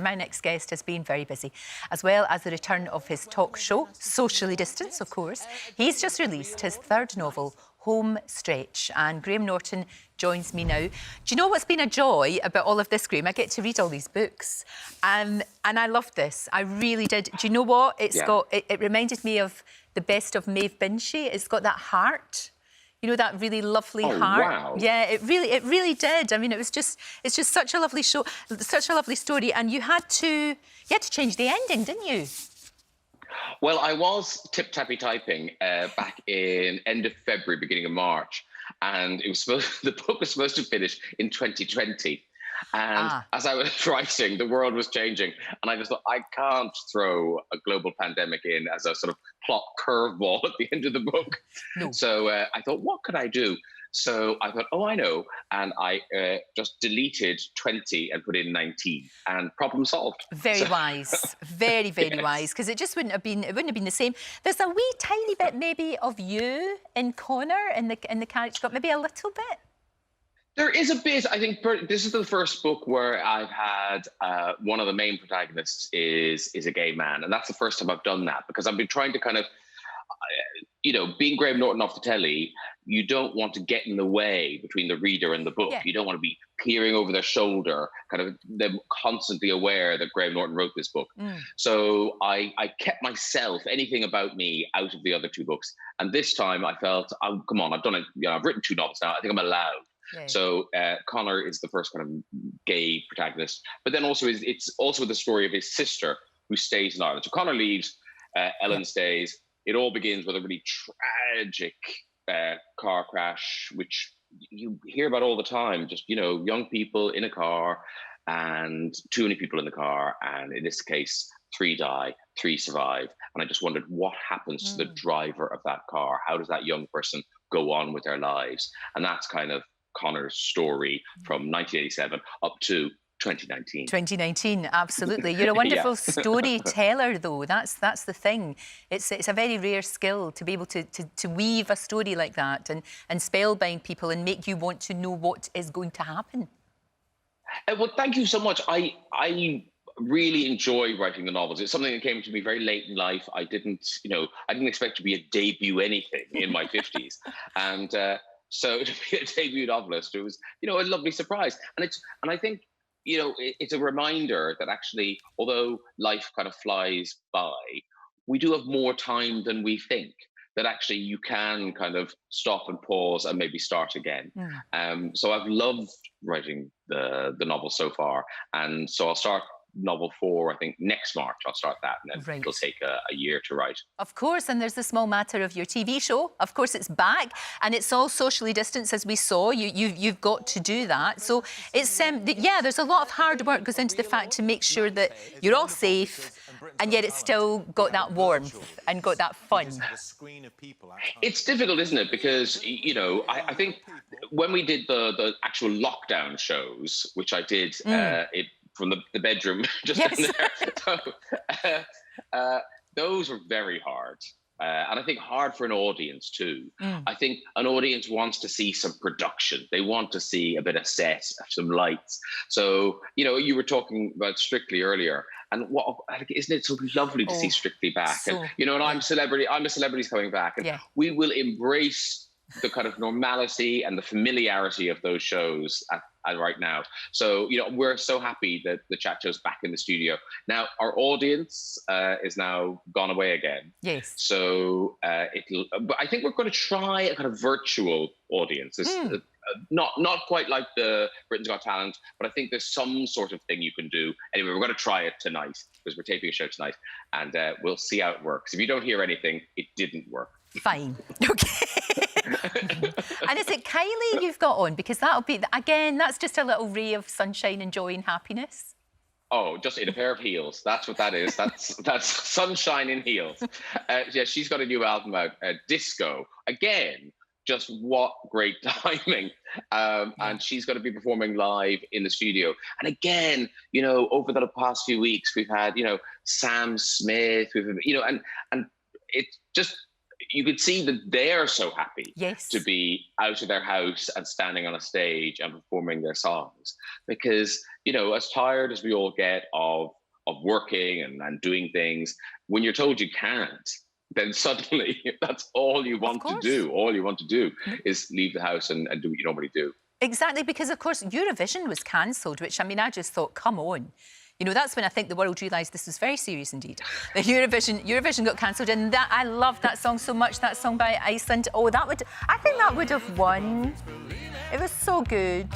My next guest has been very busy, as well as the return of his talk show, socially distanced, of course. He's just released his third novel, Home Stretch, and Graham Norton joins me now. Do you know what's been a joy about all of this, Graham? I get to read all these books, and I loved this. I really did. Do you know what? It reminded me of the best of Maeve Binchy. It's got that heart. You know, that really lovely heart. Wow. Yeah, it really did. I mean, it's just such a lovely show, such a lovely story, and you had to change the ending, didn't you? Well, I was tip-tappy-typing back in end of February, beginning of March, and the book was supposed to finish in 2020. And as I was writing, the world was changing, and I just thought, I can't throw a global pandemic in as a sort of plot curveball at the end of the book. No. So I thought, what could I do? So I thought, oh, I know. And I just deleted 20 and put in 19, and problem solved. Very wise. Very, very wise, because it just wouldn't have been the same. There's a wee tiny bit maybe of you in Connor in the character, maybe a little bit. There is a bit. I think this is the first book where I've had one of the main protagonists is a gay man. And that's the first time I've done that, because I've been trying to kind of, being Graham Norton off the telly, you don't want to get in the way between the reader and the book. Yeah. You don't want to be peering over their shoulder, kind of them constantly aware that Graham Norton wrote this book. So I kept myself, anything about me, out of the other two books. And this time I felt, oh, come on, I've done it. I've written 2 novels now. I think I'm allowed. Yeah. So Connor is the first kind of gay protagonist, but then also it's also the story of his sister who stays in Ireland. So Connor leaves, Ellen stays. It all begins with a really tragic car crash, which you hear about all the time. Just, young people in a car and too many people in the car. And in this case, 3 die, 3 survive. And I just wondered what happens to the driver of that car? How does that young person go on with their lives? And that's kind of Connor's story from 1987 up to 2019. 2019, absolutely. You're a wonderful storyteller, though. That's the thing. It's a very rare skill to be able to weave a story like that and spellbind people and make you want to know what is going to happen. Well, thank you so much. I really enjoy writing the novels. It's something that came to me very late in life. I didn't expect to be a debut anything in my 50s. And so to be a debut novelist, it was, a lovely surprise. And I think, it's a reminder that actually, although life kind of flies by, we do have more time than we think, that actually you can kind of stop and pause and maybe start again. So I've loved writing the novel so far. And so I'll start novel 4, I think next March. I'll start that, and then it'll take a year to write. Of course, and there's the small matter of your TV show. Of course, it's back, and it's all socially distanced, as we saw. You've got to do that. So it's there's a lot of hard work goes into the fact to make sure that you're all safe, and yet it's still got that warmth and got that fun. It's difficult, isn't it? Because I think when we did the actual lockdown shows, which I did from the bedroom just in there. So, those were very hard. And I think hard for an audience too. I think an audience wants to see some production. They want to see a bit of set, some lights. So, you were talking about Strictly earlier. And isn't it so lovely to see Strictly back? So, and, and I'm a celebrity's coming back. And we will embrace the kind of normality and the familiarity of those shows right now. So, we're so happy that the chat show's back in the studio. Now, our audience is now gone away again. Yes. So but I think we're going to try a kind of virtual audience. Not quite like the Britain's Got Talent, but I think there's some sort of thing you can do. Anyway, we're going to try it tonight, because we're taping a show tonight, and we'll see how it works. If you don't hear anything, it didn't work. Fine. Okay. And is it Kylie you've got on? Because that'll be, again, that's just a little ray of sunshine and joy and happiness. Oh, just in a pair of heels. That's what that is. That's sunshine in heels. She's got a new album out, Disco. Again, just what great timing. And she's going to be performing live in the studio. And again, over the past few weeks, we've had, Sam Smith, and it's just, you could see that they're so happy to be out of their house and standing on a stage and performing their songs, because you know, as tired as we all get of working and doing things, when you're told you can't, then suddenly that's all you want to do. All you want to do is leave the house and do what you normally do. Exactly, because of course Eurovision was cancelled, which, I mean, I just thought, come on. You know, that's when I think the world realised this was very serious indeed. The Eurovision got cancelled, and that, I love that song so much, that song by Iceland. Oh, I think that would have won. It was so good.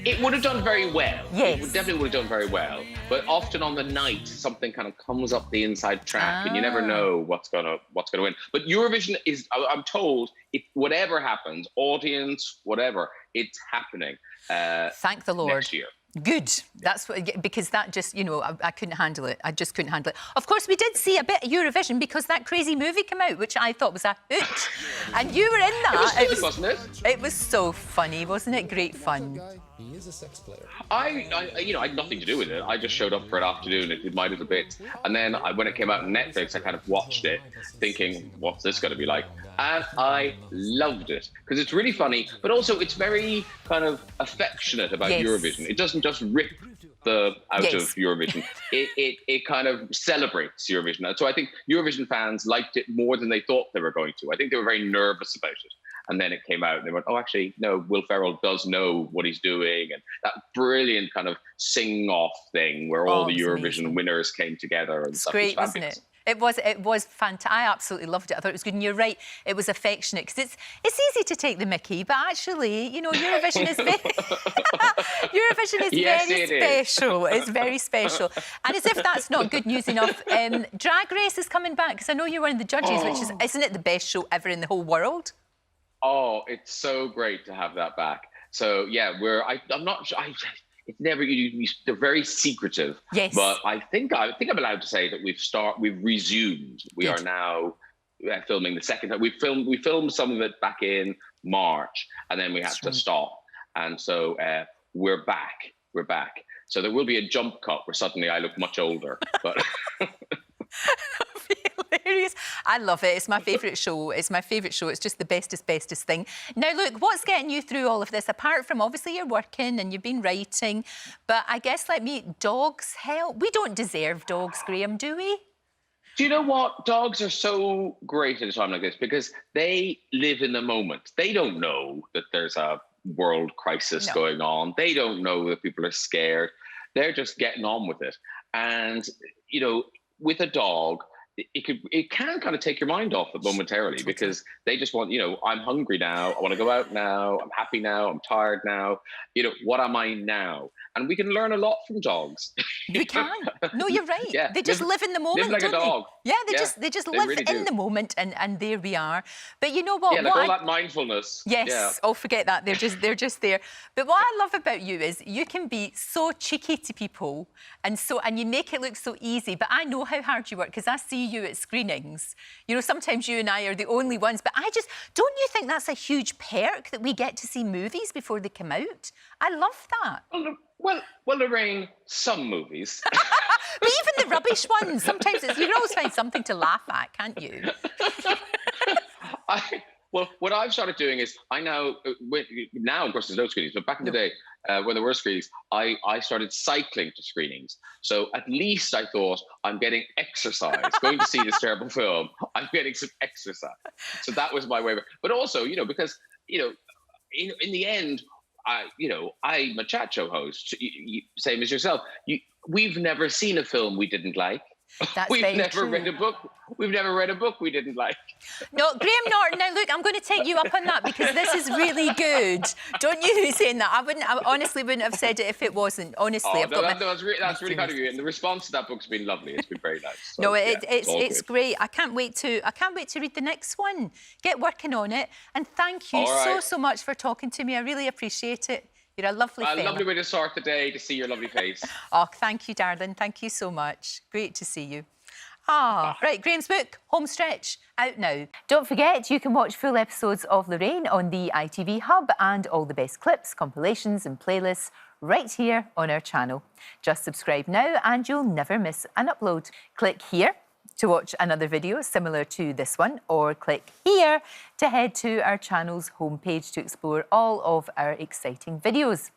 It would have done very well. Yes. It definitely would have done very well. But often on the night, something kind of comes up the inside track, and you never know what's gonna win. But Eurovision is, I'm told, if whatever happens, audience, whatever, it's happening. Thank the Lord. Next year. Good. That's what, because that just, you know, I couldn't handle it. I just couldn't handle it. Of course, we did see a bit of Eurovision because that crazy movie came out, which I thought was a hoot. And you were in that. It was funny, wasn't it? It was so funny, wasn't it? Great fun. He is a sex player. I you know, I had nothing to do with it. I just showed up for an afternoon and did my little bit. And then when it came out on Netflix, I kind of watched it thinking, what's this going to be like? And I loved it because it's really funny, but also it's very kind of affectionate about Eurovision. It doesn't just rip the out of Eurovision. It kind of celebrates Eurovision. And so I think Eurovision fans liked it more than they thought they were going to. I think they were very nervous about it. And then it came out and they went, oh, actually, no, Will Ferrell does know what he's doing. And that brilliant kind of sing-off thing where all the Eurovision winners came together. And it's great, wasn't it? It was fantastic. I absolutely loved it. I thought it was good. And you're right, it was affectionate because it's easy to take the mickey, but actually, you know, Eurovision is very Eurovision is very special. It's very special. And as if that's not good news enough, Drag Race is coming back because I know you're one of the judges, which is, isn't it the best show ever in the whole world? Oh, it's so great to have that back. So yeah, I'm not sure. It's never. They're very secretive. Yes. But I think I'm allowed to say that we've resumed. We are now filming the second time. We filmed some of it back in March, and then we had to stop. And so we're back. We're back. So there will be a jump cut where suddenly I look much older. But hilarious. I love it. It's my favourite show. It's my favourite show. It's just the bestest thing. Now, look, what's getting you through all of this? Apart from, obviously, you're working and you've been writing, but I guess, like me, dogs help. We don't deserve dogs, Graham, do we? Do you know what? Dogs are so great at a time like this because they live in the moment. They don't know that there's a world crisis going on. They don't know that people are scared. They're just getting on with it. And, you know, with a dog, it can kind of take your mind off it momentarily because they just want, you know, I'm hungry now, I want to go out now, I'm happy now, I'm tired now, you know, what am I now? And we can learn a lot from dogs. We can. No, you're right. Yeah. They just live in the moment, live like don't a dog. They? Yeah, they just live really in the moment, and there we are. But you know what? Yeah, like all that mindfulness. Yes. Yeah. Oh, forget that. They're just there. But what I love about you is you can be so cheeky to people, and you make it look so easy. But I know how hard you work because I see you at screenings. You know, sometimes you and I are the only ones. But don't you think that's a huge perk that we get to see movies before they come out? I love that. Well, Lorraine, some movies. But even the rubbish ones, sometimes you can always find something to laugh at, can't you? Well, what I've started doing is now, of course, there's no screenings, but back in the day, when there were screenings, I started cycling to screenings. So at least I thought, I'm getting exercise. Going to see this terrible film, I'm getting some exercise. So that was my way. But also, you know, because, you know, in the end, I'm a chat show host, same as yourself. We've never seen a film we didn't like. We've never read a book. We've never read a book we didn't like. No, Graham Norton. Now look, I'm going to take you up on that because this is really good. Don't you saying that? I honestly wouldn't have said it if it wasn't. Honestly, that's really kind of you. And the response to that book's been lovely. It's been very nice. So, no, it's great. I can't wait to read the next one. Get working on it. And thank you so much for talking to me. I really appreciate it. You're a lovely fella. A lovely way to start the day, to see your lovely face. Oh, thank you, darling. Thank you so much. Great to see you. Right, Graham's book, Homestretch, out now. Don't forget, you can watch full episodes of Lorraine on the ITV Hub and all the best clips, compilations and playlists right here on our channel. Just subscribe now and you'll never miss an upload. Click here to watch another video similar to this one, or click here to head to our channel's homepage to explore all of our exciting videos.